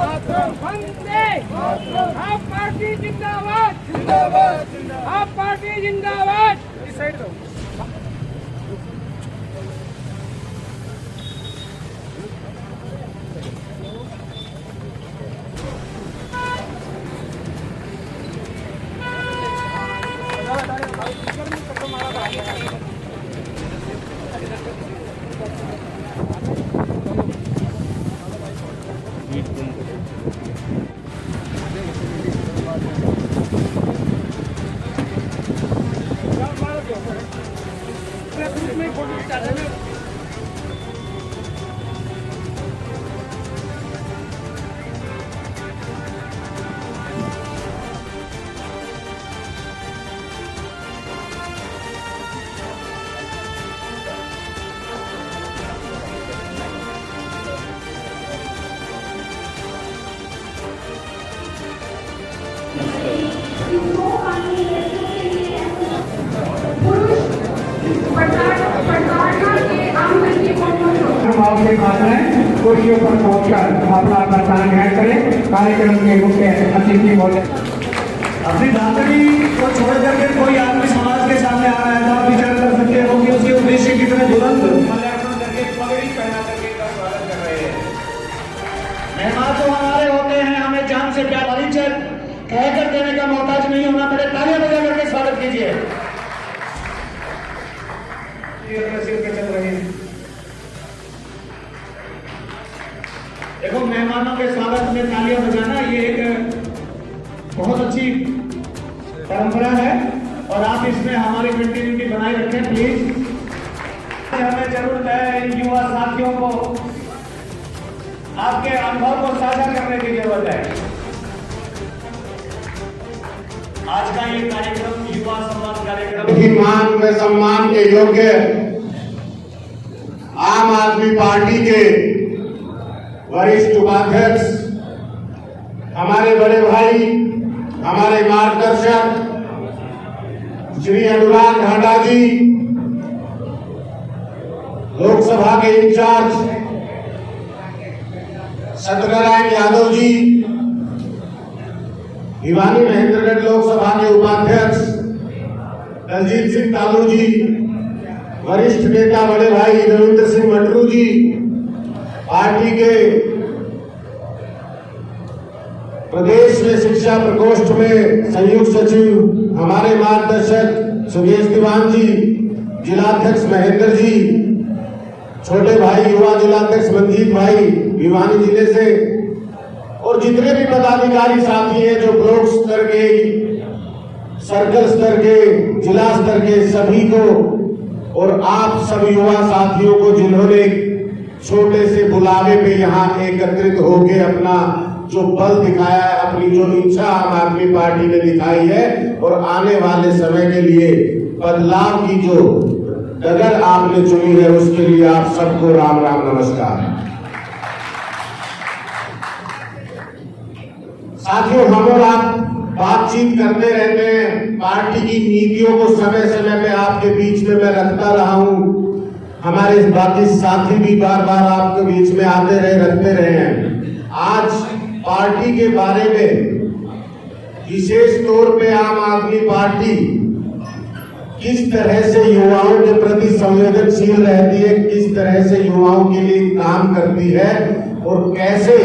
वंदे आप पार्टी जिंदाबाद जिंदाबाद आप पार्टी जिंदाबाद। इस साइड दो। कुर्सियों पर पहुंचकर अपना प्रस्थान ग्रहण करें। कार्यक्रम के मुख्य अतिथि महोदय अपनी दातरी को छोड़ करके कोई आदमी समाज के सामने आ रहा है तो आप विचार कर सकते हो कि उसके उद्देश्य कितने बुलंद माल्यार्पण करके पगड़ी पहना करके का स्वागत कर रहे हैं। मेहमान तो हमारे होते हैं, हमें जान से प्यार परिचय कहकर देने का मोहताज नहीं होना पड़े। तालियां बजा करके स्वागत कीजिए। चल रहे हैं, देखो मेहमानों के स्वागत में तालियां बजाना ये एक बहुत अच्छी परंपरा है और आप इसमें हमारी कंटिन्यूटी बनाए रखें प्लीज। हमें जरूरत है इन युवा साथियों को आपके अनुभव को साझा करने की जरूरत है। आज का ये कार्यक्रम युवा सम्मान कार्यक्रम मान व सम्मान के योग्य आम आदमी पार्टी के वरिष्ठ उपाध्यक्ष, हमारे बड़े भाई, हमारे मार्गदर्शक श्री अनुराग ढांडा जी, लोकसभा के इंचार्ज सत्यनारायण यादव जी, भिवानी महेंद्रगढ़ लोकसभा के उपाध्यक्ष दलजीत सिंह तालू जी, वरिष्ठ नेता बड़े भाई रविंद्र सिंह मटरू जी, पार्टी के प्रदेश में शिक्षा प्रकोष्ठ में संयुक्त सचिव हमारे मार्गदर्शक सुरेश दीवान जी, जिलाध्यक्ष महेंद्र जी, छोटे भाई युवा जिलाध्यक्ष मंजीत भाई भिवानी जिले से, और जितने भी पदाधिकारी साथी हैं जो ब्लॉक स्तर के, सर्कल स्तर के, जिला स्तर के सभी को, और आप सब युवा साथियों को जिन्होंने छोटे से बुलावे पे यहाँ एकत्रित होके अपना जो बल दिखाया है, अपनी जो इच्छा आम आदमी पार्टी ने दिखाई है और आने वाले समय के लिए बदलाव की जो डगर आपने चुनी है उसके लिए आप सबको राम राम नमस्कार। साथियों, हम और आप बातचीत करते रहते हैं, पार्टी की नीतियों को समय समय में आपके बीच में मैं रखता रहा हूं। हमारे बाकी साथी भी बार बार आपके बीच में आते रहे, रखते रहे हैं। आज पार्टी के बारे में विशेष तौर पे आम आदमी पार्टी किस तरह से युवाओं के प्रति संवेदनशील रहती है, किस तरह से युवाओं के लिए काम करती है और कैसे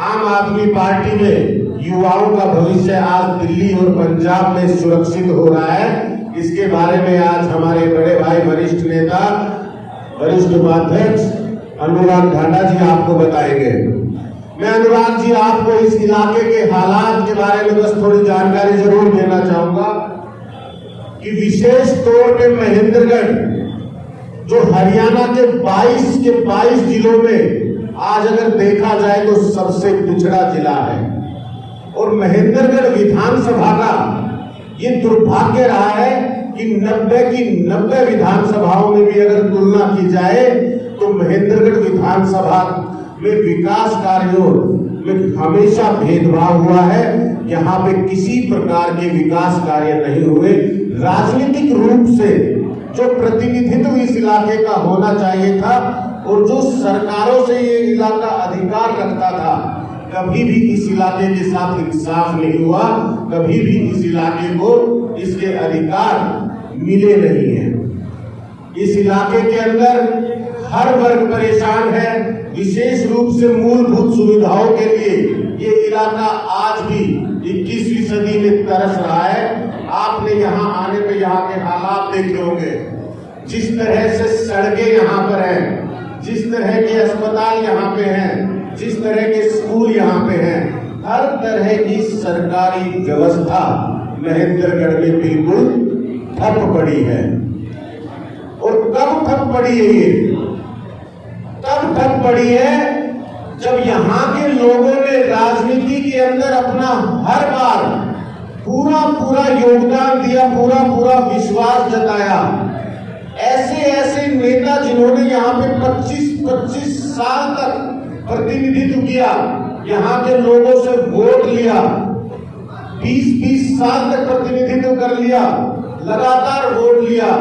आम आदमी पार्टी में युवाओं का भविष्य आज दिल्ली और पंजाब में सुरक्षित हो रहा है, इसके बारे में आज हमारे बड़े भाई वरिष्ठ नेता, वरिष्ठ उपाध्यक्ष अनुराग ढांडा जी आपको बताएंगे। मैं अनुराग जी आपको इस इलाके के हालात के बारे में बस थोड़ी जानकारी जरूर देना चाहूंगा कि विशेष तौर पे महेंद्रगढ़ जो हरियाणा के 22 जिलों में आज अगर देखा जाए तो सबसे पिछड़ा जिला है, और महेंद्रगढ़ विधानसभा का ये दुर्भाग्य रहा है कि 90 की 90 विधानसभाओं में भी अगर तुलना की जाए तो महेंद्रगढ़ विधानसभा में विकास कार्यों में हमेशा भेदभाव हुआ है। यहाँ पे किसी प्रकार के विकास कार्य नहीं हुए। राजनीतिक रूप से जो प्रतिनिधित्व इस इलाके का होना चाहिए था और जो सरकारों से ये इलाका अधिकार रखता था, कभी भी इस इलाके के साथ इंसाफ नहीं हुआ, कभी भी इस इलाके को इसके अधिकार मिले नहीं है। इस इलाके के अंदर हर वर्ग परेशान है, विशेष रूप से मूलभूत सुविधाओं के लिए ये इलाका आज भी 21वीं सदी में तरस रहा है। आपने यहाँ आने पे यहाँ के हालात देखे होंगे, जिस तरह से सड़कें यहाँ पर हैं, जिस तरह के अस्पताल यहाँ पे हैं, जिस तरह के स्कूल यहाँ पे हैं, हर तरह की सरकारी व्यवस्था महेंद्रगढ़ में बिल्कुल ठप पड़ी है। और कब ठप पड़ी है ये? तब ठप पड़ी है जब यहाँ के लोगों ने राजनीति के अंदर अपना हर बार पूरा योगदान दिया, पूरा विश्वास जताया। ऐसे नेता जिन्होंने यहाँ पे 25 साल तक प्रतिनिधित्व किया, यहाँ के लोगों से वोट लिया, 20 साल तक प्रतिनिधित्व कर लिया, लगातार वोट लिया,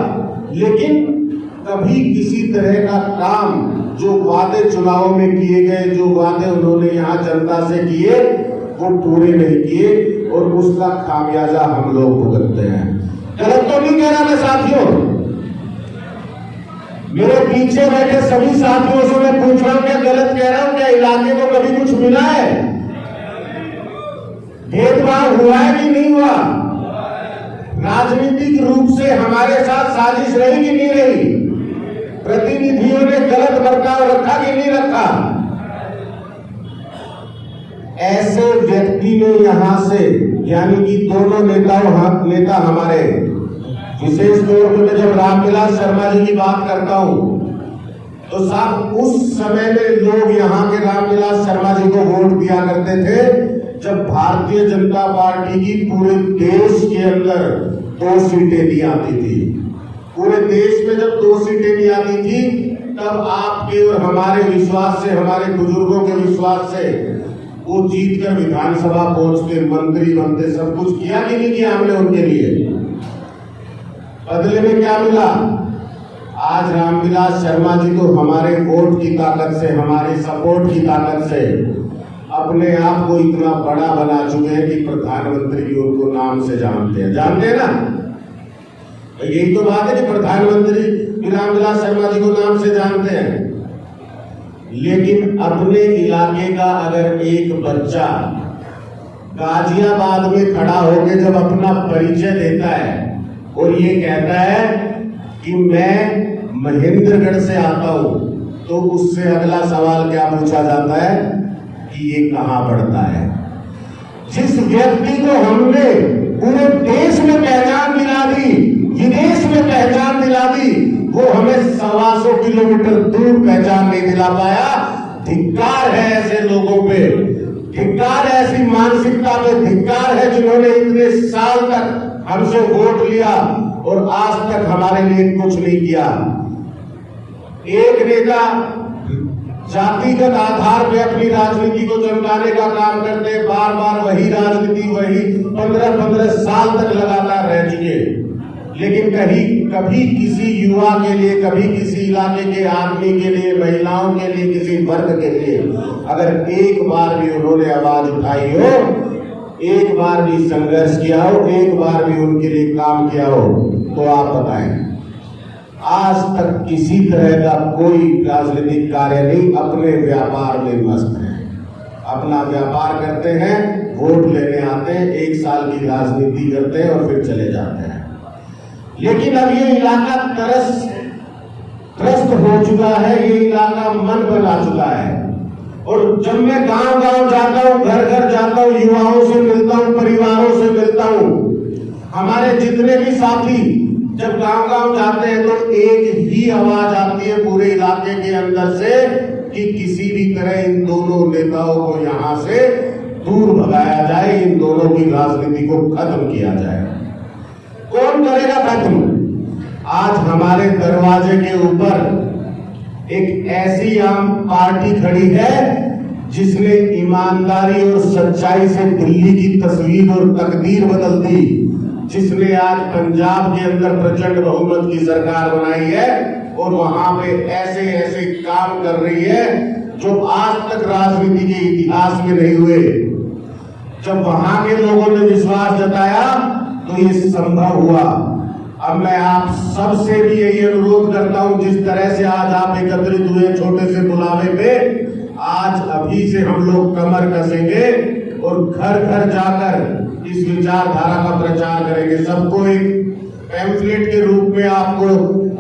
लेकिन कभी किसी तरह का काम, जो वादे चुनाव में किए गए, जो वादे उन्होंने यहाँ जनता से किए, वो पूरे नहीं किए और उसका खामियाजा हम लोग भुगतते हैं। गलत तो नहीं कह रहा मैं साथियों, मेरे पीछे बैठे सभी साथियों से मैं पूछ रहा हूं, क्या गलत कह रहा हूं? क्या इलाके को कभी कुछ मिला है? भेदभाव हुआ है कि नहीं हुआ? राजनीतिक रूप से हमारे साथ साजिश रही कि नहीं रही? प्रतिनिधियों ने गलत बर्ताव रखा कि नहीं रखा? ऐसे व्यक्ति ने यहां से, यानी कि दोनों नेता हमारे, विशेष तौर पर मैं जब रामविलास शर्मा जी की बात करता हूं तो साहब उस समय में लोग यहाँ के रामविलास शर्मा जी को वोट दिया करते थे जब भारतीय जनता पार्टी की पूरे देश के अंदर 2 सीटें नहीं आती थी। पूरे देश में जब 2 सीटें नहीं आती थी, तब आपके और हमारे विश्वास से, हमारे बुजुर्गों के विश्वास से वो जीत कर विधानसभा पहुंचते, मंत्री बनते, सब कुछ किया कि नहीं किया हमने उनके लिए? बदले में क्या मिला? आज रामविलास शर्मा जी तो हमारे वोट की ताकत से, हमारे सपोर्ट की ताकत से अपने आप को इतना बड़ा बना चुके हैं कि प्रधानमंत्री भी उनको नाम से जानते हैं। जानते हैं ना? यही तो बात है कि प्रधानमंत्री रामविलास शर्मा जी को नाम से जानते हैं। लेकिन अपने इलाके का अगर एक बच्चा गाजियाबाद में खड़ा होकर जब अपना परिचय देता है और ये कहता है कि मैं महेंद्रगढ़ से आता हूं, तो उससे अगला सवाल क्या पूछा जाता है कि ये कहां पड़ता है? जिस व्यक्ति को हमने पूरे देश में पहचान दिला दी, विदेश में पहचान दिला दी, वो हमें 125 किलोमीटर दूर पहचान नहीं दिला पाया। धिक्कार है ऐसे लोगों पे, धिक्कार है ऐसी मानसिकता पे, धिक्कार है जिन्होंने इतने साल तक हमसे वोट लिया और आज तक हमारे लिए कुछ नहीं किया। एक नेता जातिगत आधार पे अपनी राजनीति को चमकाने का काम करते, बार बार वही राजनीति, वही 15 साल तक लगातार रह चुके, लेकिन कभी किसी युवा के लिए, कभी किसी इलाके के आदमी के लिए, महिलाओं के लिए, किसी वर्ग के लिए अगर एक बार भी उन्होंने आवाज उठाई हो, एक बार भी संघर्ष किया हो, एक बार भी उनके लिए काम किया हो, तो आप बताएं। आज तक किसी तरह का कोई राजनीतिक कार्य नहीं, अपने व्यापार में मस्त है, अपना व्यापार करते हैं, वोट लेने आते हैं, 1 साल की राजनीति करते हैं और फिर चले जाते हैं। लेकिन अब ये इलाका त्रस्त हो चुका है, ये इलाका मन बना चुका है। और जब मैं गांव जाता हूँ, घर जाता हूँ, युवाओं से मिलता हूँ, परिवारों से मिलता हूँ, हमारे जितने भी साथी जब गांव जाते हैं तो एक ही आवाज आती है पूरे इलाके के अंदर से कि किसी भी तरह इन दोनों नेताओं को यहां से दूर भगाया जाए, इन दोनों की राजनीति को खत्म किया जाए। कौन करेगा खत्म? आज हमारे दरवाजे के ऊपर एक ऐसी आम पार्टी खड़ी है जिसने ईमानदारी और सच्चाई से दिल्ली की तस्वीर और तकदीर बदल दी, जिसने आज पंजाब के अंदर प्रचंड बहुमत की सरकार बनाई है और वहां पे ऐसे काम कर रही है जो आज तक राजनीति के इतिहास में नहीं हुए। जब वहां के लोगों ने विश्वास जताया तो ये संभव हुआ। अब मैं आप सबसे भी यही अनुरोध करता हूं, जिस तरह से आज आप एकत्रित हुए छोटे से बुलावे पे, आज अभी से हम लोग कमर कसेंगे और घर घर जाकर इस विचारधारा का प्रचार करेंगे। सबको एक पैम्फलेट के रूप में आपको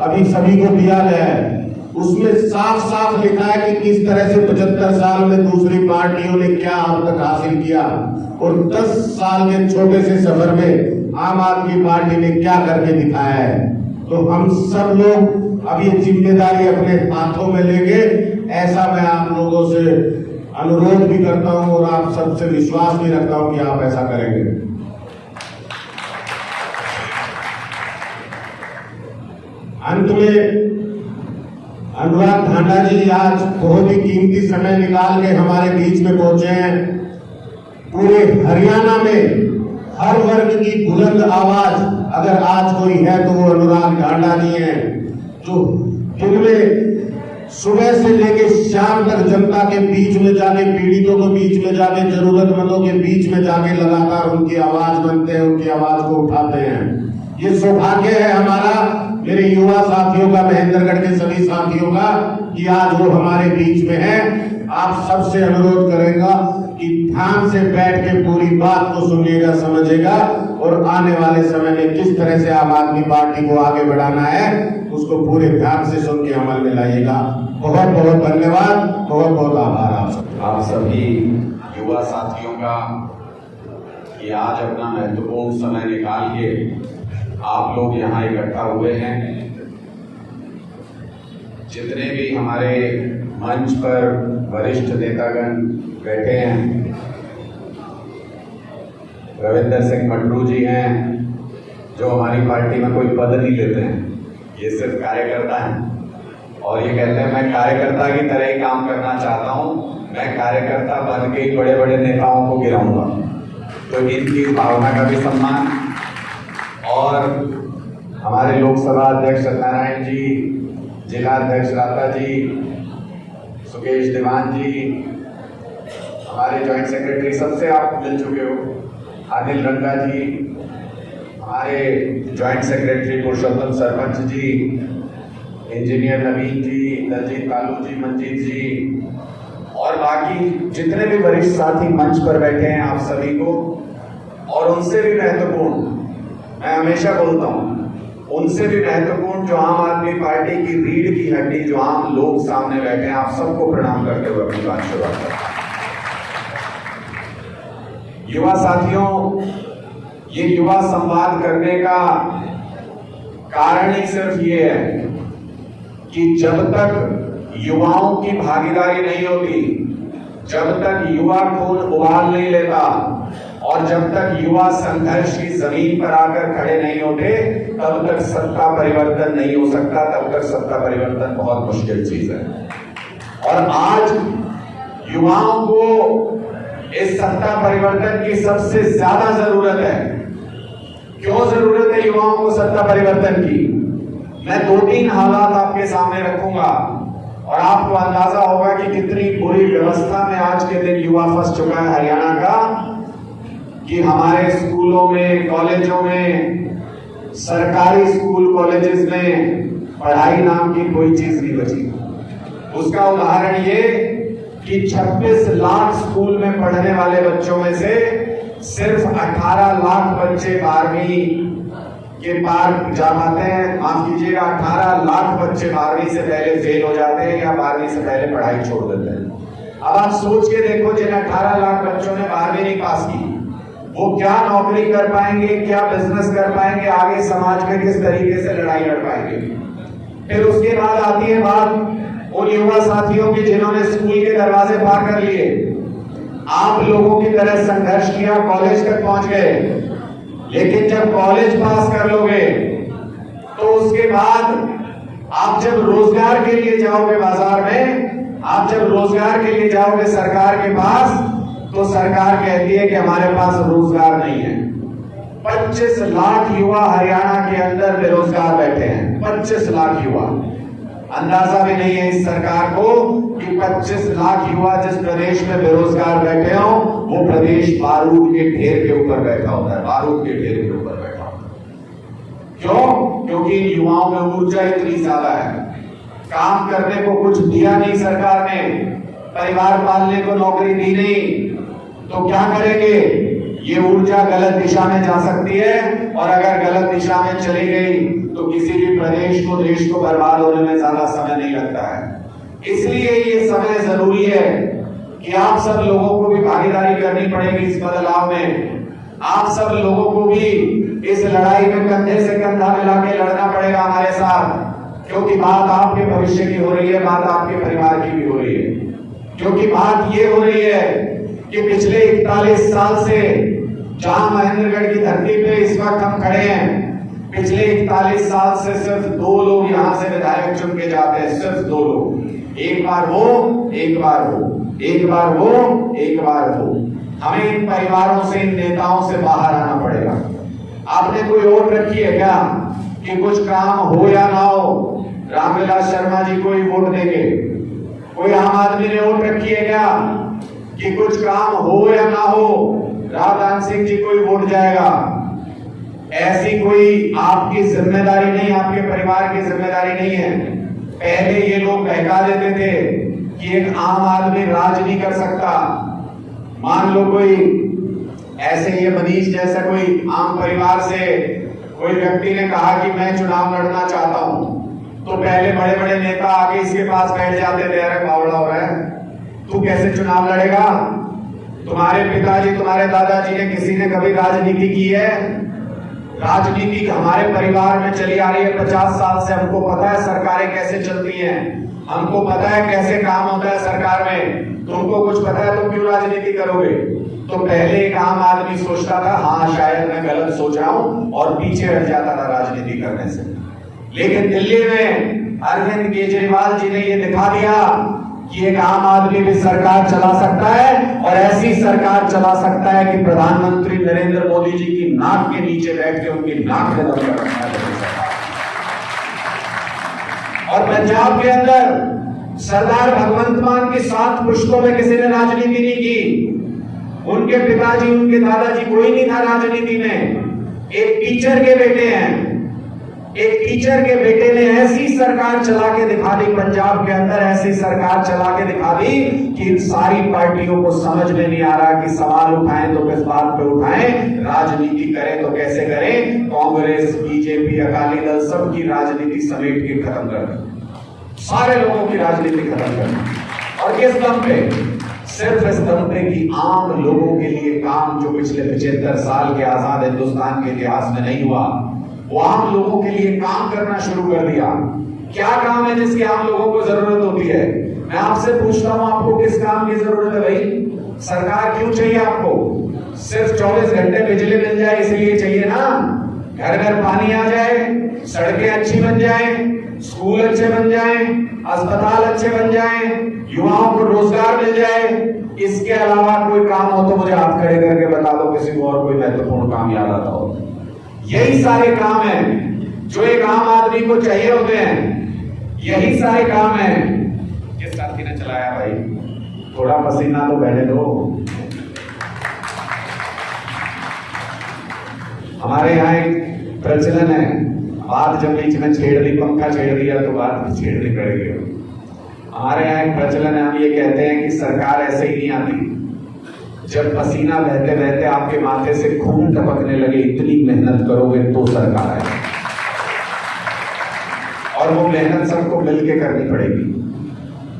अभी सभी को दिया गया है, उसमें साफ साफ लिखा है कि किस तरह से 75 साल में दूसरी पार्टियों ने क्या अब तक हासिल किया और 10 साल के छोटे से सफर में आम आदमी पार्टी ने क्या करके दिखाया है। तो हम सब लोग अब ये जिम्मेदारी अपने हाथों में लेंगे, ऐसा मैं आप लोगों से अनुरोध भी करता हूं और आप सबसे विश्वास भी रखता हूं कि आप ऐसा करेंगे। अंत में अनुराग ढांडा जी आज बहुत ही कीमती समय निकाल के हमारे बीच में पहुंचे हैं। पूरे हरियाणा में हर वर्ग की बुलंद आवाज अगर आज कोई है तो वो अनुराग ढांडा जी हैं, जो दिन में सुबह से लेके शाम तक जनता के बीच में जाके, पीड़ितों के बीच में जाके, जरूरतमंदों के बीच में जाके लगातार उनकी आवाज बनते हैं, उनकी आवाज को उठाते हैं। ये सौभाग्य है हमारा, मेरे युवा साथियों का, महेंद्रगढ़ के सभी साथियों का, कि आज वो हमारे बीच में है। आप सबसे अनुरोध करेगा कि ध्यान से बैठ के पूरी बात को सुनिएगा, समझिएगा और आने वाले समय में किस तरह से आम आदमी पार्टी को आगे बढ़ाना है उसको पूरे ध्यान से सुन के अमल में लाइएगा। बहुत बहुत धन्यवाद, बहुत बहुत आभार आप सभी युवा साथियों का कि आज अपना महत्वपूर्ण समय निकाल के आप लोग यहाँ इकट्ठा हुए हैं। जितने भी हमारे मंच पर वरिष्ठ नेतागण बैठे हैं, रविंदर सिंह मटरू जी हैं जो हमारी पार्टी में कोई पद नहीं लेते हैं, ये सिर्फ कार्यकर्ता हैं और ये कहते हैं मैं कार्यकर्ता की तरह ही काम करना चाहता हूं, मैं कार्यकर्ता बन के ही बड़े बड़े नेताओं को गिराऊंगा। तो इनकी भावना का भी सम्मान। और हमारे लोकसभा अध्यक्ष सत्यनारायण जी, जिला अध्यक्ष राता जी, सुकेश दीवान जी, हमारे ज्वाइंट सेक्रेटरी, सबसे आप मिल चुके हो, अनिल रंगा जी, हमारे ज्वाइंट सेक्रेटरी पुरुषोत्तम सरपंच जी, इंजीनियर नवीन जी, दलजीत कालू जी, मंजीत जी और बाकी जितने भी वरिष्ठ साथी मंच पर बैठे हैं, आप सभी को। और उनसे भी महत्वपूर्ण, मैं हमेशा बोलता हूं, उनसे भी महत्वपूर्ण जो आम आदमी पार्टी की रीढ़ की हड्डी, जो आम लोग सामने बैठे हैं, आप सबको प्रणाम करते हुए अपनी बात शुरुआत करते हैं। युवा साथियों, ये युवा संवाद करने का कारण ही सिर्फ ये है कि जब तक युवाओं की भागीदारी नहीं होती, जब तक युवा खून उबाल नहीं लेता और जब तक युवा संघर्ष की जमीन पर आकर खड़े नहीं होते, तब तक सत्ता परिवर्तन नहीं हो सकता, तब तक सत्ता परिवर्तन बहुत मुश्किल चीज है। और आज युवाओं को इस सत्ता परिवर्तन की सबसे ज्यादा जरूरत है। क्यों जरूरत है युवाओं को सत्ता परिवर्तन की? मैं 2-3 हालात आपके सामने रखूंगा और आपको अंदाजा होगा कि कितनी बुरी व्यवस्था में आज के दिन युवा फंस चुका है हरियाणा का, कि हमारे स्कूलों में, कॉलेजों में, सरकारी स्कूल कॉलेजेस में पढ़ाई नाम की कोई चीज नहीं बची। उसका उदाहरण ये कि 26 लाख स्कूल में पढ़ने वाले बच्चों में से सिर्फ 18 लाख बच्चे 12वीं के पार जा पाते हैं। माफ कीजिएगा, 18 लाख बच्चे 12वीं से पहले फेल हो जाते हैं या 12वीं से पहले पढ़ाई छोड़ देते हैं। अब आप सोच के देखो, जिन 18 लाख बच्चों ने 12वीं नहीं पास की, वो क्या नौकरी कर पाएंगे, क्या बिजनेस कर पाएंगे, आगे समाज में किस तरीके से लड़ाई लड़ पाएंगे। फिर उसके बाद आती है बात उन युवा साथियों की जिन्होंने स्कूल के दरवाजे पार कर लिए, आप लोगों की तरह संघर्ष किया, कॉलेज तक पहुंच गए, लेकिन जब कॉलेज पास कर लोगे तो उसके बाद आप जब रोजगार के लिए जाओगे बाजार में, आप जब रोजगार के लिए जाओगे सरकार के पास, तो सरकार कहती है कि हमारे पास रोजगार नहीं है। 25 लाख युवा हरियाणा के अंदर बेरोजगार बैठे हैं, 25 लाख युवा। अंदाजा भी नहीं है इस सरकार को कि 25 लाख युवा जिस प्रदेश में बेरोजगार बैठे हो, वो प्रदेश बारूद के ढेर के ऊपर बैठा होता है, बारूद के ढेर के ऊपर बैठा होता है। क्यों? क्योंकि इन युवाओं में ऊर्जा इतनी ज्यादा है, काम करने को कुछ दिया नहीं सरकार ने, परिवार पालने को नौकरी दी नहीं, तो क्या करेंगे? ये ऊर्जा गलत दिशा में जा सकती है, और अगर गलत दिशा में चली गई तो किसी भी प्रदेश को, देश को बर्बाद होने में ज्यादा समय नहीं लगता है। इसलिए ये समय जरूरी है कि आप सब लोगों को भी भागीदारी करनी पड़ेगी इस बदलाव में। आप सब लोगों को भी इस लड़ाई में कंधे से कंधा मिला के लड़ना पड़ेगा हमारे साथ, क्योंकि बात आपके भविष्य की हो रही है, बात आपके परिवार की भी हो रही है। क्योंकि बात ये हो रही है कि पिछले 41 साल से जहां महेंद्रगढ़ की धरती पे इस वक्त हम खड़े हैं, पिछले 41 साल से सिर्फ 2 लोग यहां से विधायक चुन के जाते हैं, सिर्फ 2 लोग। एक बार वो, एक बार वो, एक बार वो, एक बार वो। हमें इन परिवारों से, इन नेताओं से बाहर आना पड़ेगा। आपने कोई और रखी है क्या कि कुछ काम हो या ना हो रामविलास शर्मा जी को ही वोट देंगे? कोई आम आदमी ने वोट रखी है क्या कि कुछ काम हो या ना हो रावदान सिंह जी को ही वोट जाएगा? ऐसी कोई आपकी जिम्मेदारी नहीं, आपके परिवार की जिम्मेदारी नहीं है। पहले ये लोग बहका देते थे कि एक आम आदमी राज नहीं कर सकता। मान लो कोई ऐसे ये मनीष जैसा कोई आम परिवार से कोई व्यक्ति ने कहा कि मैं चुनाव लड़ना चाहता हूं, तो पहले बड़े बड़े नेता आके इसके पास बैठ जाते थे, अरे बावड़ा हो रहा है, तू कैसे चुनाव लड़ेगा? तुम्हारे पिताजी, तुम्हारे दादाजी ने, किसी ने कभी राजनीति की है? राजनीति हमारे परिवार में चली आ रही है 50 साल से। हमको पता है सरकारें कैसे चलती हैं, हमको पता है कैसे काम होता है सरकार में। तुमको कुछ पता है, तुम क्यों राजनीति करोगे? तो पहले एक आम आदमी सोचता था हाँ शायद मैं गलत सोच रहा हूं, और पीछे हट जाता था राजनीति करने से। लेकिन दिल्ली में अरविंद केजरीवाल जी ने यह दिखा दिया कि एक आम आदमी भी सरकार चला सकता है, और ऐसी सरकार चला सकता है कि प्रधानमंत्री नरेंद्र मोदी जी की नाक के नीचे बैठ के उनकी नाक में दम कर रखा है। और पंजाब के अंदर सरदार भगवंत मान की 7 पुश्तों में किसी ने राजनीति नहीं की। उनके पिताजी, उनके दादाजी, कोई नहीं था राजनीति में। एक टीचर के बेटे हैं, एक टीचर के बेटे ने ऐसी सरकार चला के दिखा दी पंजाब के अंदर, ऐसी सरकार चला के दिखा दी कि इन सारी पार्टियों को समझ में नहीं आ रहा कि सवाल उठाएं तो किस बात पे उठाएं, राजनीति करें तो कैसे करें। कांग्रेस, बीजेपी, अकाली दल सबकी राजनीति समेट के खत्म कर दी, सारे लोगों की राजनीति खत्म कर दी। और किस दम पे? सिर्फ इस दम पे कि आम लोगों के लिए काम जो पिछले 75 साल के आजाद हिंदुस्तान के इतिहास में नहीं हुआ, वो आम लोगों के लिए काम करना शुरू कर दिया। क्या काम है जिसकी आम लोगों को जरूरत होती है? मैं आपसे पूछता हूं, आपको किस काम की जरूरत है भाई? सरकार क्यों चाहिए आपको? सिर्फ 24 घंटे बिजली मिल जाए इसलिए चाहिए ना? घर घर पानी आ जाए, सड़कें अच्छी बन जाए, स्कूल अच्छे बन जाए, अस्पताल अच्छे बन जाए, युवाओं को रोजगार मिल जाए, इसके अलावा कोई काम हो तो मुझे हाथ खड़े करके बता दो किसी को और कोई महत्वपूर्ण काम याद आता हो। यही सारे काम हैं जो एक आम आदमी को चाहिए होते हैं, यही सारे काम हैं। किस साथी ने चलाया भाई? थोड़ा पसीना तो बहने दो। हमारे यहाँ एक प्रचलन है, बात जब बीच में छेड़ दी, पंखा छेड़ दिया तो बात छेड़नी पड़ेगी। हमारे यहाँ एक प्रचलन है, हम ये कहते हैं कि सरकार ऐसे ही नहीं आती। जब पसीना बहते बहते आपके माथे से खून टपकने लगे, इतनी मेहनत करोगे तो सरकार आएगी, और वो मेहनत सबको मिलके करनी पड़ेगी।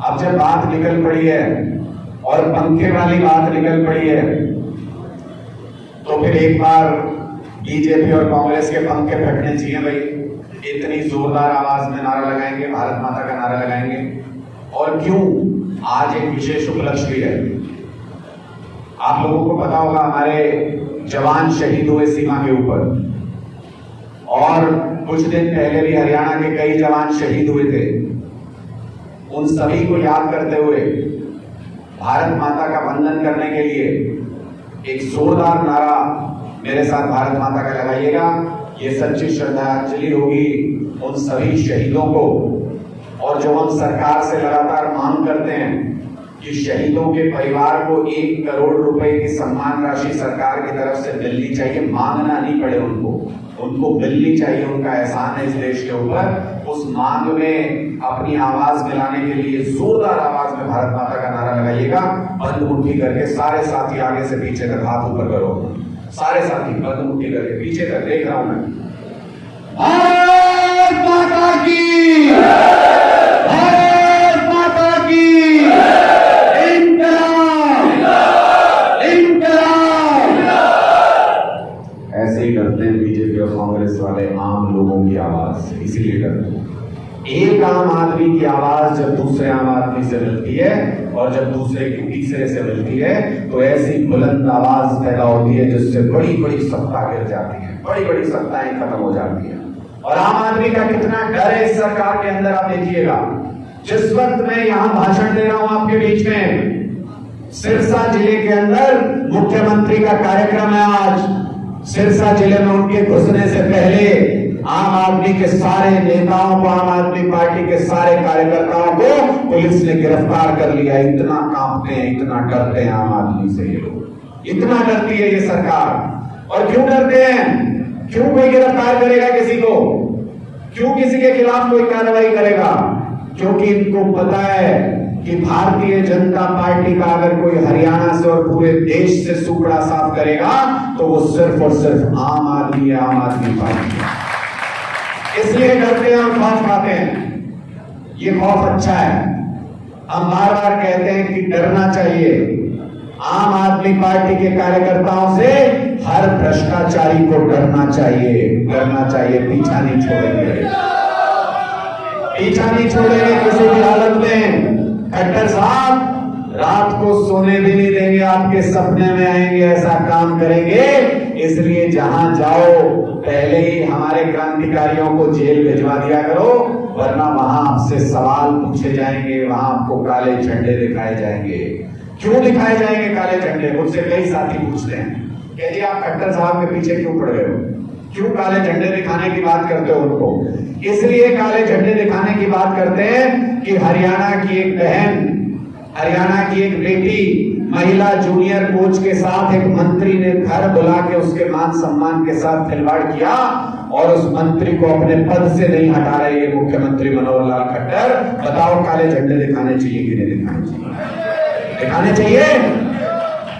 अब जब बात निकल पड़ी है और पंखे वाली बात निकल पड़ी है, तो फिर एक बार बीजेपी और कांग्रेस के पंखे फटने चाहिए भाई। इतनी जोरदार आवाज में नारा लगाएंगे, भारत माता का नारा लगाएंगे। और क्यों? आज एक विशेष उपलक्ष्य भी है। आप लोगों को पता होगा हमारे जवान शहीद हुए सीमा के ऊपर, और कुछ दिन पहले भी हरियाणा के कई जवान शहीद हुए थे। उन सभी को याद करते हुए भारत माता का वंदन करने के लिए एक जोरदार नारा मेरे साथ भारत माता का लगाइएगा। ये सच्ची श्रद्धांजलि होगी उन सभी शहीदों को और जो हम सरकार से लगातार मांग करते हैं कि शहीदों के परिवार को 1 करोड़ रुपए की सम्मान राशि सरकार की तरफ से मिलनी चाहिए, मांगना नहीं पड़े उनको मिलनी चाहिए, उनका एहसान है इस देश के ऊपर। उस मांग में अपनी आवाज मिलाने के लिए जोरदार आवाज में भारत माता का नारा लगाइएगा। बंद मुट्ठी करके सारे साथी आगे से पीछे तक हाथ ऊपर करो, सारे साथी बंद मुट्ठी करके पीछे तक, देख रहा हूं मैं। भारत माता की, भारत माता की, ऐसे ही डरते हैं बीजेपी और कांग्रेस वाले आम लोगों की आवाज से, इसीलिए डरते हैं। एक आम आदमी की आवाज जब दूसरे आम आदमी से मिलती है और जब दूसरे की तीसरे से मिलती है तो ऐसी बुलंद आवाज पैदा होती है जिससे बड़ी बड़ी सत्ता गिर जाती है, बड़ी बड़ी सत्ताएं खत्म हो जाती है। और आम आदमी का कितना डर है इस सरकार के अंदर, आप देखिएगा। जिस वक्त मैं यहां भाषण दे रहा हूं आपके बीच में, सिरसा जिले के अंदर मुख्यमंत्री का कार्यक्रम है आज। सिरसा जिले में उनके घुसने से पहले आम आदमी के सारे नेताओं को, आम आदमी पार्टी के सारे कार्यकर्ताओं को पुलिस ने गिरफ्तार कर लिया। इतना कांपते हैं, इतना डरते हैं आम आदमी से ये लोग, इतना डरती है ये सरकार। और क्यों डरते हैं? क्यों कोई गिरफ्तार करेगा किसी को? क्यों किसी के खिलाफ कोई कार्रवाई करेगा? क्योंकि इनको पता है कि भारतीय जनता पार्टी का अगर कोई हरियाणा से और पूरे देश से सुपड़ा साफ करेगा तो वो सिर्फ और सिर्फ आम आदमी है, आम आदमी पार्टी है। इसलिए डरते हैं और खौफ खाते हैं। ये खौफ अच्छा है। हम बार बार कहते हैं कि डरना चाहिए। आम आदमी पार्टी के कार्यकर्ताओं से हर भ्रष्टाचारी को डरना चाहिए, डरना चाहिए। पीछा नहीं छोड़ेंगे, पीछा नहीं छोड़ेंगे किसी भी हालत में। खट्टर साहब रात को सोने भी नहीं देंगे, आपके सपने में आएंगे, ऐसा काम करेंगे। इसलिए जहां जाओ पहले ही हमारे क्रांतिकारियों को जेल भिजवा दिया करो, वरना वहां आपसे सवाल पूछे जाएंगे, वहां आपको काले झंडे दिखाए जाएंगे। क्यों दिखाए जाएंगे काले झंडे? मुझसे कई साथी पूछते हैं कि जी आप खट्टर साहब के पीछे क्यों पड़ गए हो, क्यों काले झंडे दिखाने की बात करते हो उनको? इसलिए काले झंडे दिखाने की बात करते हैं कि हरियाणा की एक बहन, हरियाणा की एक बेटी महिला जूनियर कोच के साथ एक मंत्री ने घर बुला के उसके मान सम्मान के साथ खिलवाड़ किया और उस मंत्री को अपने पद से नहीं हटा रहे ये मुख्यमंत्री मनोहर लाल खट्टर। बताओ काले झंडे दिखाने चाहिए कि नहीं दिखाने चाहिए? दिखाने चाहिए।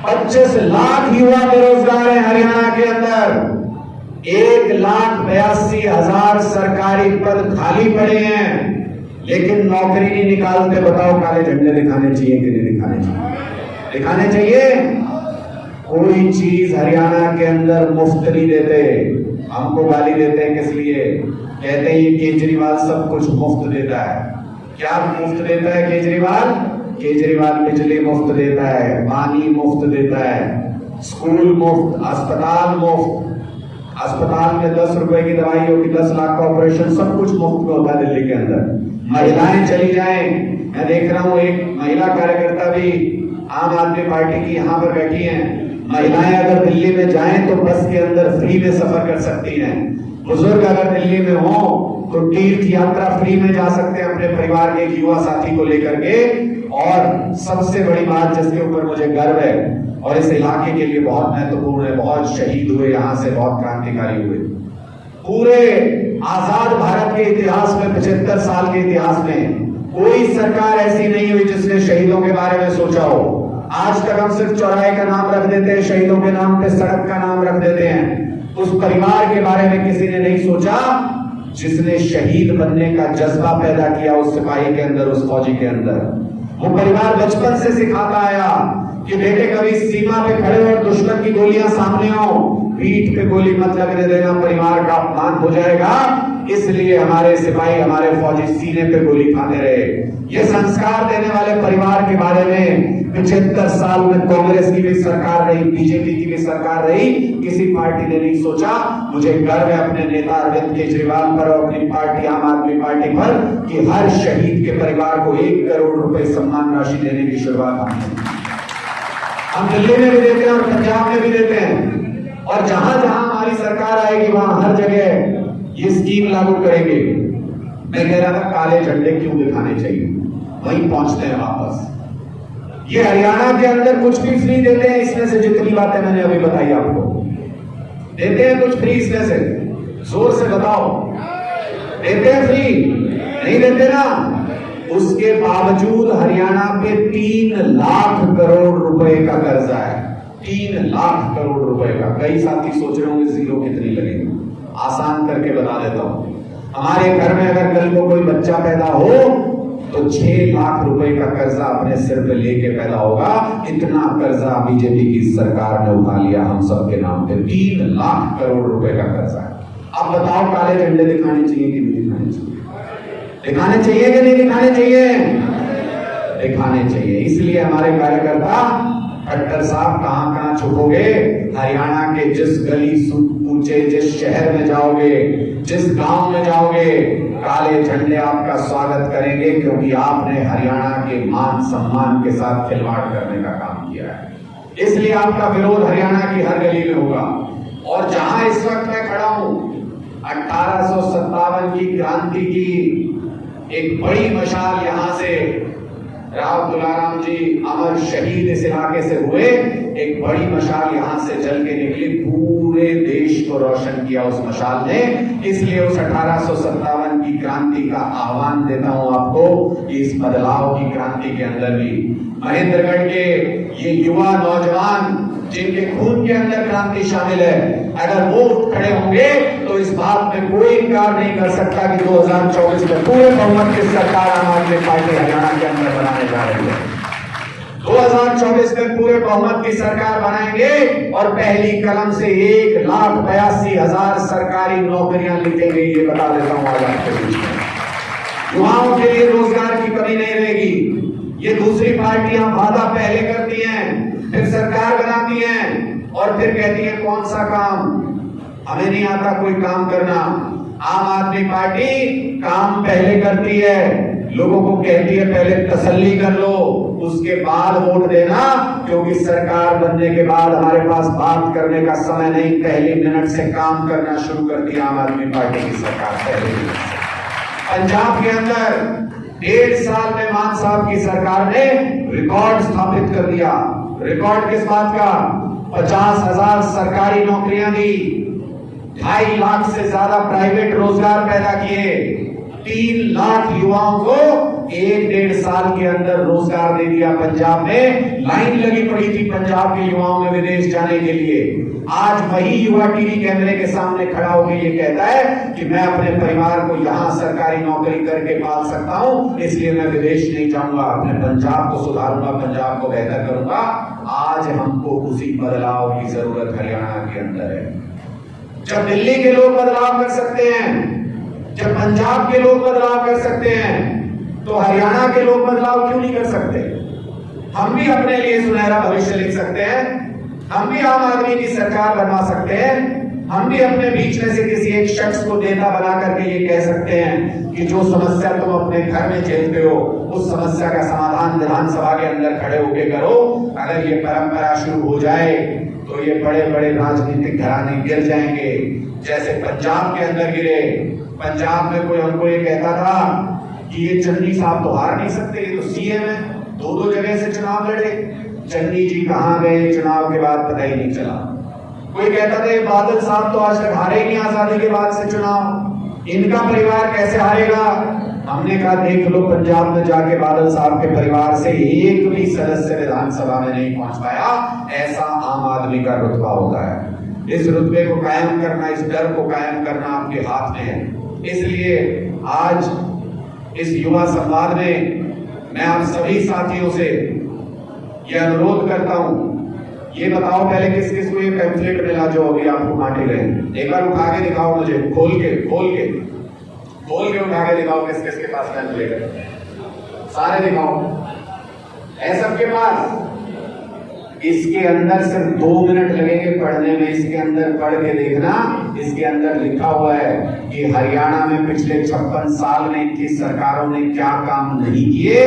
25 लाख युवा बेरोजगार हैं हरियाणा के अंदर, 1,82,000 सरकारी पद खाली पड़े हैं, लेकिन नौकरी नहीं निकालते। बताओ काले झंडे दिखाने चाहिए कि नहीं दिखाने चाहिए? दिखाने चाहिए। कोई चीज हरियाणा के अंदर मुफ्त नहीं देते। हमको गाली देते हैं किस लिए? कहते हैं ये केजरीवाल सब कुछ मुफ्त देता है। क्या मुफ्त देता है केजरीवाल? केजरीवाल बिजली मुफ्त देता है, पानी मुफ्त देता है, स्कूल मुफ्त, अस्पताल मुफ्त। अस्पताल में 10 रुपए की दवाई होगी, 10 लाख का ऑपरेशन, सब कुछ मुफ्त में होता है दिल्ली के अंदर। महिलाएं चली जाएं, मैं देख रहा हूं एक महिला कार्यकर्ता भी आम आदमी पार्टी की यहां पर बैठी हैं। महिलाएं अगर दिल्ली में जाएं तो बस के अंदर फ्री में सफर कर सकती हैं। बुजुर्ग अगर दिल्ली में हो तो तीर्थ यात्रा फ्री में जा सकते हैं अपने परिवार के एक युवा साथी को लेकर के। और सबसे बड़ी बात जिसके ऊपर मुझे गर्व है और इस इलाके के लिए बहुत महत्वपूर्ण है, बहुत शहीद हुए यहां से, बहुत क्रांतिकारी हुए। पूरे आजाद भारत के इतिहास में, 75 साल के इतिहास में कोई सरकार ऐसी नहीं हुई जिसने शहीदों के बारे में सोचा हो। आज तक हम सिर्फ चौराहे का नाम रख देते हैं, शहीदों के नाम पे सड़क का नाम रख देते हैं। उस परिवार के बारे में किसी ने नहीं सोचा जिसने शहीद बनने का जज्बा पैदा किया उस सिपाही के अंदर, उस फौजी के अंदर। वो परिवार बचपन से सिखाता आया कि बेटे कभी सीमा पे खड़े और दुश्मन की गोलियां सामने हो, पीठ पे गोली मत लगने देना, परिवार का अपमान हो जाएगा। इसलिए हमारे सिपाही, हमारे फौजी सीने पे गोली खाते रहे। ये संस्कार देने वाले परिवार के बारे में 75 साल में कांग्रेस की भी सरकार रही, बीजेपी की भी सरकार रही, किसी पार्टी ने नहीं सोचा। मुझे गर्व है अपने नेता अरविंद केजरीवाल पर और अपनी पार्टी आम आदमी पार्टी पर कि हर शहीद के परिवार को 1 करोड़ रुपए सम्मान राशि देने की शुरुआत हम दिल्ली में भी देते हैं और पंजाब में भी देते हैं। और जहां जहां हमारी सरकार आएगी वहां हर जगह ये स्कीम लागू करेंगे। मैं कह रहा था काले झंडे क्यों दिखाने चाहिए, वहीं पहुंचते हैं वापस। ये हरियाणा के अंदर कुछ भी फ्री देते हैं, इसमें से जितनी बातें मैंने अभी बताई आपको, देते हैं कुछ फ्री इसमें से, जोर से बताओ, देते हैं फ्री? नहीं देते ना। उसके बावजूद हरियाणा पे 3 लाख करोड़ रुपए का कर्जा है, 3 लाख करोड़ रुपए का। कई साथी सोच रहे होंगे जीरो कितनी लगेगी, आसान करके बता देता हूं। हमारे घर में अगर कल को कोई बच्चा पैदा हो तो 6 लाख रुपए का कर्जा अपने सिर पे लेके पैदा होगा। इतना कर्जा बीजेपी की सरकार ने उठा लिया हम सबके नाम पे, 3 लाख करोड़ रुपए का कर्जा है। अब बताओ काले झंडे दिखाने चाहिए कि नहीं दिखाने चाहिए? दिखाने चाहिए कि नहीं दिखाने चाहिए? दिखाने चाहिए। इसलिए हमारे कार्यकर्ता, खट्टर साहब कहां कहां छुपोगे, हरियाणा के जिस गली कूचे, जिस शहर में जाओगे, जिस गांव में जाओगे, काले झंडे आपका स्वागत करेंगे, क्योंकि आपने हरियाणा के मान सम्मान के साथ खिलवाड़ करने का काम किया है। इसलिए आपका विरोध हरियाणा की हर गली में होगा। और जहां इस वक्त मैं खड़ा हूं, 1857 की क्रांति की एक बड़ी मशाल यहां से राव तुलाराम जी अमर शहीद इस इलाके से हुए, एक बड़ी मशाल यहां से जल के निकली, पूरे देश को रोशन किया उस मशाल ने। इसलिए उस 1857 की क्रांति का आह्वान देता हूं आपको कि इस बदलाव की क्रांति के अंदर भी महेंद्रगढ़ के ये युवा नौजवान जिनके खून के अंदर क्रांति शामिल है, अगर वो उठ खड़े होंगे तो इस बात में कोई इनकार नहीं कर सकता कि 2024 में पूरे बहुमत की सरकार आम आदमी पार्टी हरियाणा के अंदर बनाने जा रही है। 2024 में पूरे बहुमत की सरकार बनाएंगे और पहली कलम से 1,82,000 सरकारी नौकरियां लिखेंगे, ये बता देता हूं आज आपके बीच में। युवाओं के लिए रोजगार की कमी नहीं रहेगी। ये दूसरी पार्टियां वादा पहले करती हैं, फिर सरकार बनाती हैं और फिर कहती है कौन सा काम, हमें नहीं आता कोई काम करना। आम आदमी पार्टी काम पहले करती है, लोगों को कहती है पहले तसल्ली कर लो, उसके बाद वोट देना, क्योंकि सरकार बनने के बाद हमारे पास बात करने का समय नहीं, पहले मिनट से काम करना शुरू करती है आम आदमी पार्टी की सरकार पहले मिनट से। पंजाब के अंदर 1.5 साल में मान साहब की सरकार ने रिकॉर्ड स्थापित कर दिया। रिकॉर्ड किस बात का? 50,000 सरकारी नौकरियां दी, 2.5 लाख से ज्यादा प्राइवेट रोजगार पैदा किए, 3 लाख युवाओं को 1.5 साल के अंदर रोजगार दे दिया। पंजाब में लाइन लगी पड़ी थी पंजाब के युवाओं में विदेश जाने के लिए। आज वही युवा टीवी कैमरे के सामने खड़ा होकर ये कहता है कि मैं अपने परिवार को यहां सरकारी नौकरी करके पाल सकता हूं, इसलिए मैं विदेश नहीं जाऊंगा, अपने पंजाब को सुधारूंगा, पंजाब को बेहतर करूंगा। आज हमको उसी बदलाव की जरूरत हरियाणा के अंदर है। जब दिल्ली के लोग बदलाव कर सकते हैं, जब पंजाब के लोग बदलाव कर सकते हैं, तो हरियाणा के लोग बदलाव क्यों नहीं कर सकते? हम भी अपने लिए सुनहरा भविष्य लिख सकते हैं, हम भी आम आदमी की सरकार बनवा सकते हैं, हम भी अपने बीच में से किसी एक शख्स को नेता बना करके ये कह सकते हैं कि जो समस्या तुम अपने घर में झेलते हो, उस समस्या का समाधान विधानसभा के अंदर खड़े होकर करो। अगर ये परंपरा शुरू हो जाए तो ये बड़े बड़े राजनीतिक घराने गिर जाएंगे, जैसे पंजाब के अंदर गिरे। पंजाब में कोई हमको ये कहता था कि ये चन्नी साहब तो हार नहीं सकते, ये तो सीएम है, 2 जगह से चुनाव लड़े। चन्नी जी कहां गए चुनाव के बाद पता ही नहीं चला। कोई कहता था ये बादल साहब तो आज तक हारे ही नहीं आजादी के बाद से चुनाव, इनका परिवार कैसे हारेगा? हमने कहा देख लो, पंजाब में जाके बादल साहब के परिवार से एक भी सदस्य विधानसभा में नहीं पहुंच पाया। ऐसा आम आदमी का रुतबा होता है। इस रुतबे को कायम करना, इस डर को कायम करना आपके हाथ में है। इसलिए आज इस युवा संवाद में मैं आप सभी साथियों से यह अनुरोध करता हूं, ये बताओ पहले किस किस को ये पैम्फलेट मिला जो अभी आपको बांटे गए? एक बार उठा के दिखाओ मुझे, खोल के उठा के दिखाओ किस किस के पास पैम्फलेट है। सारे दिखाओ, है सबके पास? इसके अंदर सिर्फ 2 मिनट लगेंगे पढ़ने में। इसके अंदर पढ़ के देखना, इसके अंदर लिखा हुआ है कि हरियाणा में पिछले 56 साल में इनकी सरकारों ने क्या काम नहीं किए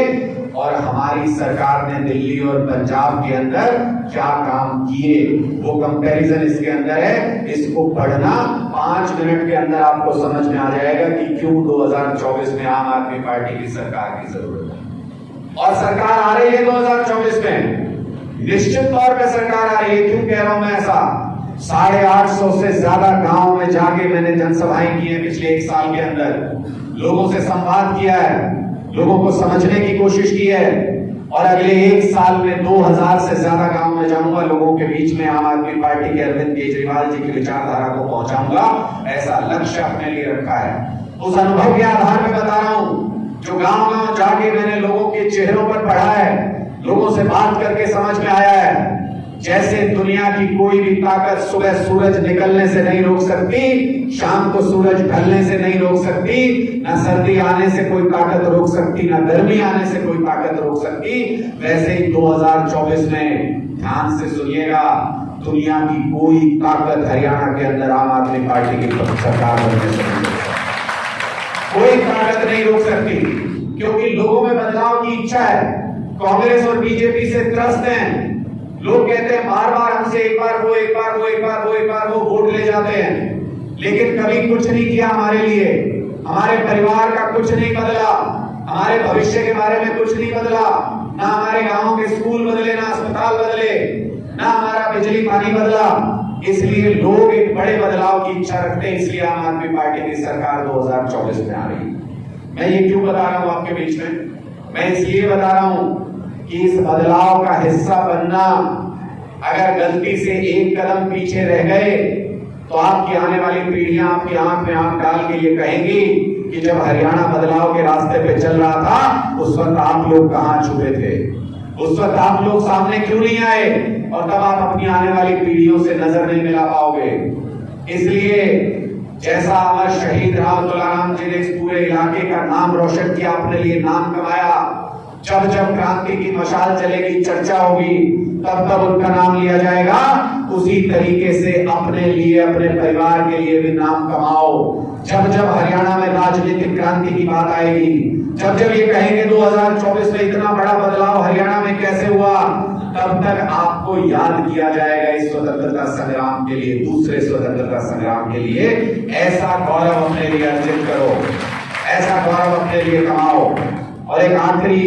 और हमारी सरकार ने दिल्ली और पंजाब के अंदर क्या काम किए, वो कंपैरिजन इसके अंदर है। इसको पढ़ना, 5 मिनट के अंदर आपको समझ में आ जाएगा कि क्यों 2024 में आम आदमी पार्टी की सरकार की जरूरत है। और सरकार आ रही है 2024 में, निश्चित तौर पे सरकार आ रही है। क्यों कह रहा हूं मैं ऐसा? 850 से ज्यादा गांव में जाके मैंने जनसभाएं की है पिछले 1 साल के अंदर, लोगों से संवाद किया है, लोगों को समझने की कोशिश की है, और अगले 1 साल में 2000 से ज्यादा गांव में जाऊंगा, लोगों के बीच में आम आदमी पार्टी के अरविंद केजरीवाल जी की विचारधारा को पहुंचाऊंगा। ऐसा लक्ष्य अपने लिए रखा है। उस अनुभव के आधार पर बता रहा हूं, जो गांव गांव जाके मैंने लोगों के चेहरों पर पढ़ा है, लोगों से बात करके समझ में आया है, जैसे दुनिया की कोई भी ताकत सुबह सूरज निकलने से नहीं रोक सकती, शाम को सूरज ढलने से नहीं रोक सकती, ना सर्दी आने से कोई ताकत रोक सकती, ना गर्मी आने से कोई ताकत रोक सकती, वैसे ही 2024 में ध्यान से सुनिएगा, दुनिया की कोई ताकत हरियाणा के अंदर आम आदमी पार्टी की सरकार बनने से नहीं रोक सकती। कोई ताकत नहीं रोक सकती, क्योंकि लोगों में बदलाव की इच्छा है। कांग्रेस और बीजेपी से त्रस्त हैं। लोग कहते हैं बार बार हमसे एक बार वो वोट ले जाते हैं, लेकिन कभी कुछ नहीं किया हमारे लिए, हमारे परिवार का कुछ नहीं बदला, हमारे भविष्य के बारे में कुछ नहीं बदला, ना हमारे गांवों के स्कूल बदले, ना अस्पताल बदले, ना हमारा बिजली पानी बदला। इसलिए लोग एक बड़े बदलाव की इच्छा रखते हैं, इसलिए आम आदमी पार्टी की सरकार 2024 में आ रही है। मैं ये क्यों बता रहा हूं आपके बीच में? मैं इसलिए बता रहा हूं कि इस बदलाव का हिस्सा बनना, अगर गलती से एक कदम पीछे रह गए तो आपकी आने वाली पीढ़ियां आपकी आंख में आंख डाल के ये कहेंगी कि जब हरियाणा बदलाव के रास्ते पे चल रहा था, उस वक्त आप लोग कहां छुपे थे, उस वक्त आप लोग सामने क्यों नहीं आए, और तब आप अपनी आने वाली पीढ़ियों से नजर नहीं मिला पाओगे। इसलिए जैसा अमर शहीद राम तुलाराम जी ने इस पूरे इलाके का नाम रोशन किया, अपने लिए नाम कमाया, जब जब क्रांति की मशाल चलेगी, चर्चा होगी, तब तब उनका नाम लिया जाएगा। उसी तरीके से अपने लिए, अपने परिवार के लिए भी नाम कमाओ। जब जब हरियाणा में राजनीतिक क्रांति की बात आएगी, जब जब ये कहेंगे 2024 में इतना बड़ा बदलाव हरियाणा में कैसे हुआ, तब तक आपको याद किया जाएगा इस स्वतंत्रता संग्राम के लिए, दूसरे स्वतंत्रता संग्राम के लिए। ऐसा गौरव अपने लिए अर्जित करो, ऐसा गौरव अपने लिए कमाओ। और एक आखिरी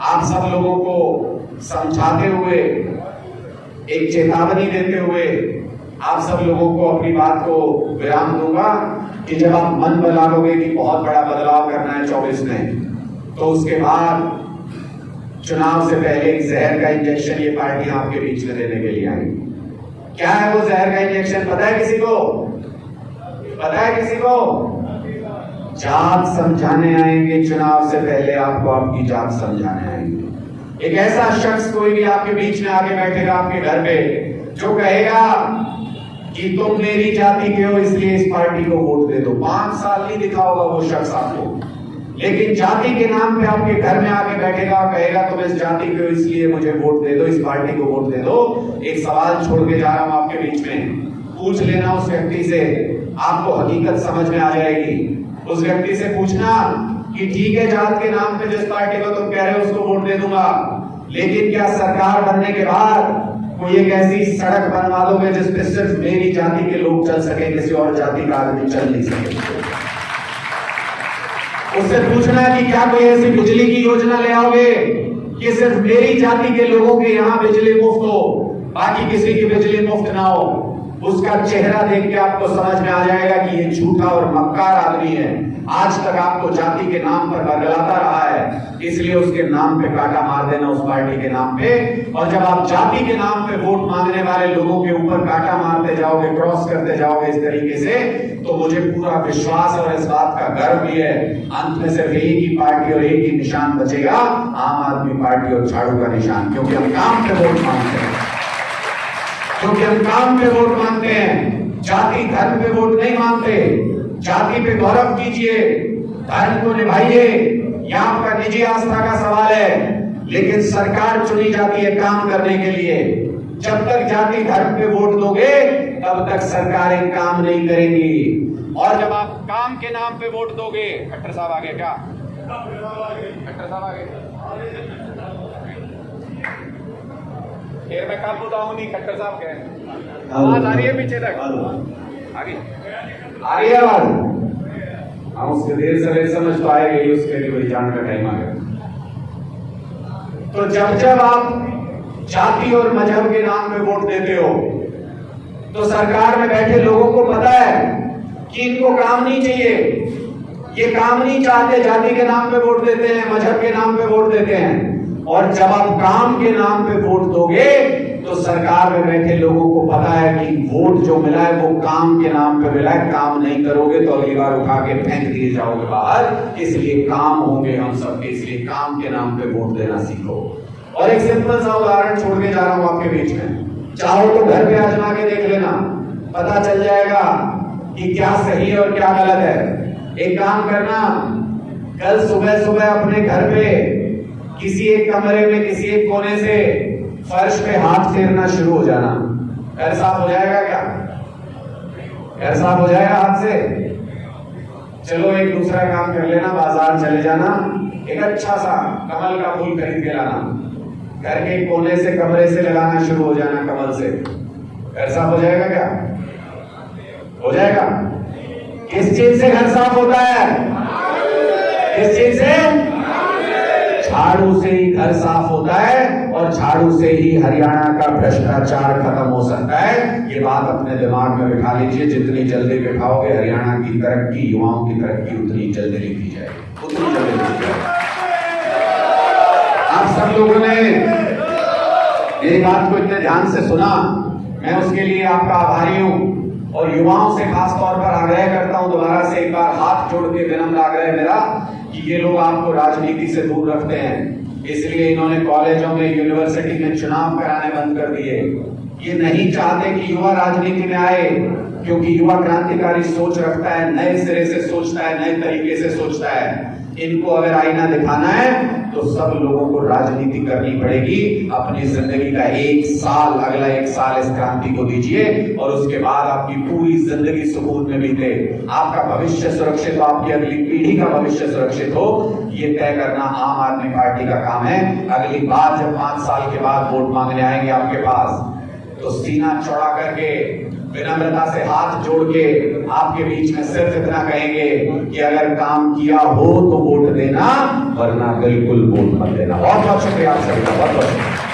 आप सब लोगों को समझाते हुए, एक चेतावनी देते हुए आप सब लोगों को अपनी बात को विराम दूंगा कि जब आप मन बना लोगे कि बहुत बड़ा बदलाव करना है 24 में, तो उसके बाद चुनाव से पहले एक जहर का इंजेक्शन ये पार्टी आपके बीच में देने के लिए आई। क्या है वो जहर का इंजेक्शन? पता है किसी को? पता है किसी को? जात समझाने आएंगे चुनाव से पहले, आपको आपकी जात समझाने आएंगे। एक ऐसा शख्स कोई भी आपके बीच में आके बैठेगा आपके घर पे, जो कहेगा कि तुम मेरी जाति के हो इसलिए इस पार्टी को वोट दे दो। 5 साल नहीं दिखा होगा वो शख्स आपको, लेकिन जाति के नाम पे आपके घर में आके बैठेगा और कहेगा तुम इस जाति के हो इसलिए मुझे वोट दे दो, इस पार्टी को वोट दे दो। एक सवाल छोड़ के जा रहा हूं आपके बीच में, पूछ लेना उस व्यक्ति से, आपको हकीकत समझ में आ जाएगी। उस व्यक्ति से पूछना कि ठीक है, जात के नाम पे जिस पार्टी को तुम कह रहे हो उसको वोट दे दूंगा, लेकिन क्या सरकार बनने के बाद कोई एक ऐसी सड़क बनवा दोगे जिसपे सिर्फ मेरी जाति के लोग चल सके, किसी और जाति का आदमी चल नहीं सके? उससे पूछना कि क्या कोई ऐसी बिजली की योजना ले आओगे कि सिर्फ मेरी जाति के लोगों के यहाँ बिजली मुफ्त हो, बाकी किसी की बिजली मुफ्त ना हो? उसका चेहरा देख के आपको समझ में आ जाएगा कि ये झूठा और मक्कार आदमी है। आज तक आपको जाति के नाम पर बरगलाता रहा है, इसलिए उसके नाम पे कांटा मार देना उस पार्टी के नाम पे। और जब आप जाति के नाम पे वोट मांगने वाले लोगों के ऊपर कांटा मारते जाओगे, क्रॉस करते जाओगे इस तरीके से, तो मुझे पूरा विश्वास और इस बात का गर्व भी है, अंत में सिर्फ एक ही पार्टी और एक ही निशान बचेगा, आम आदमी पार्टी और झाड़ू का निशान। क्योंकि हम काम पे वोट मांगते हैं, क्योंकि हम काम पे वोट मांगते हैं, जाति धर्म पे वोट नहीं मांगते। जाति पे गौरव कीजिए, धर्म को निभाइए, यह आपका निजी आस्था का सवाल है, लेकिन सरकार चुनी जाती है काम करने के लिए। जब तक जाति धर्म पे वोट दोगे तब तक सरकारें काम नहीं करेंगी। और जब आप काम के नाम पे वोट दोगे, खट्टर साहब आगे क्या? खट्टर साहब आगे फिर मैं कब बताऊं नहीं, खट्टर साहब कहें। आवाज आ रही है पीछे तक? आगे आ रही है आवाज? हम उसके देर से देर समझ तो आएगा ही, उसके लिए वही जान का टाइम आ गया। तो जब जब आप जाति और मजहब के नाम पे वोट देते हो तो सरकार में बैठे लोगों को पता है कि इनको काम नहीं चाहिए, ये काम नहीं चाहते, जाति के नाम पे वोट देते हैं, मजहब के नाम पे वोट देते हैं। और जब आप काम के नाम पे वोट दोगे तो सरकार में बैठे लोगों को पता है कि वोट जो मिला है वो काम के नाम पे मिला है, काम नहीं करोगे तो अगली बार उठा के फेंक दिए जाओगे बाहर। इसलिए काम होंगे हम सबके, इसलिए काम के नाम पे वोट देना सीखो। और एक सिंपल सा उदाहरण छोड़ के जा रहा हूं आपके बीच में, चाहो तो घर पे आजमा के देख लेना, पता चल जाएगा कि क्या सही है और क्या गलत है। एक काम करना, कल सुबह सुबह अपने घर पे किसी एक कमरे में किसी एक कोने से फर्श पे हाथ फेरना शुरू हो जाना। घर साफ हो जाएगा क्या? घर साफ हो जाएगा हाथ से? चलो एक दूसरा काम कर लेना, बाजार चले जाना, एक अच्छा सा कमल का फूल खरीद के लाना, घर के कोने से कमरे से लगाना शुरू हो जाना कमल से। घर साफ हो जाएगा क्या? हो जाएगा। किस चीज से घर साफ होता है? किस चीज से? झाड़ू से ही घर साफ होता है, और झाड़ू से ही हरियाणा का भ्रष्टाचार खत्म हो सकता है। ये बात अपने दिमाग में बिठा लीजिए, जितनी जल्दी बिठाओगे हरियाणा की तरक्की, युवाओं की तरक्की उतनी जल्दी लिखी जाएगी, उतनी जल्दी लिखी जाएगी। आप सब लोगों ने मेरी बात को इतने ध्यान से सुना, मैं उसके लिए आपका आभारी हूं। और युवाओं से खास तौर पर आग्रह करता हूं, दोबारा से एक बार हाथ जोड़ के विनम्र आग्रह मेरा कि ये लोग आपको राजनीति से दूर रखते हैं, इसलिए इन्होंने कॉलेजों में, यूनिवर्सिटी में चुनाव कराने बंद कर दिए। ये नहीं चाहते कि युवा राजनीति में आए, क्योंकि युवा क्रांतिकारी सोच रखता है, नए सिरे से सोचता है, नए तरीके से सोचता है। इनको अगर आईना दिखाना है तो सब लोगों को राजनीति करनी पड़ेगी। अपनी जिंदगी का एक साल, अगला एक साल इस क्रांति को दीजिए, और उसके बाद आपकी पूरी जिंदगी सुकून में बीते, आपका भविष्य सुरक्षित हो, आपकी अगली पीढ़ी का भविष्य सुरक्षित हो, ये तय करना आम आदमी पार्टी का काम है। अगली बार जब 5 साल के बाद वोट मांगने आएंगे आपके पास, तो सीना चौड़ा करके, विनम्रता से हाथ जोड़ के आपके बीच में सिर्फ इतना कहेंगे कि अगर काम किया हो तो वोट देना, वरना बिल्कुल वोट मत देना। बहुत बहुत शुक्रिया आप सभी का, बहुत बहुत शुक्रिया।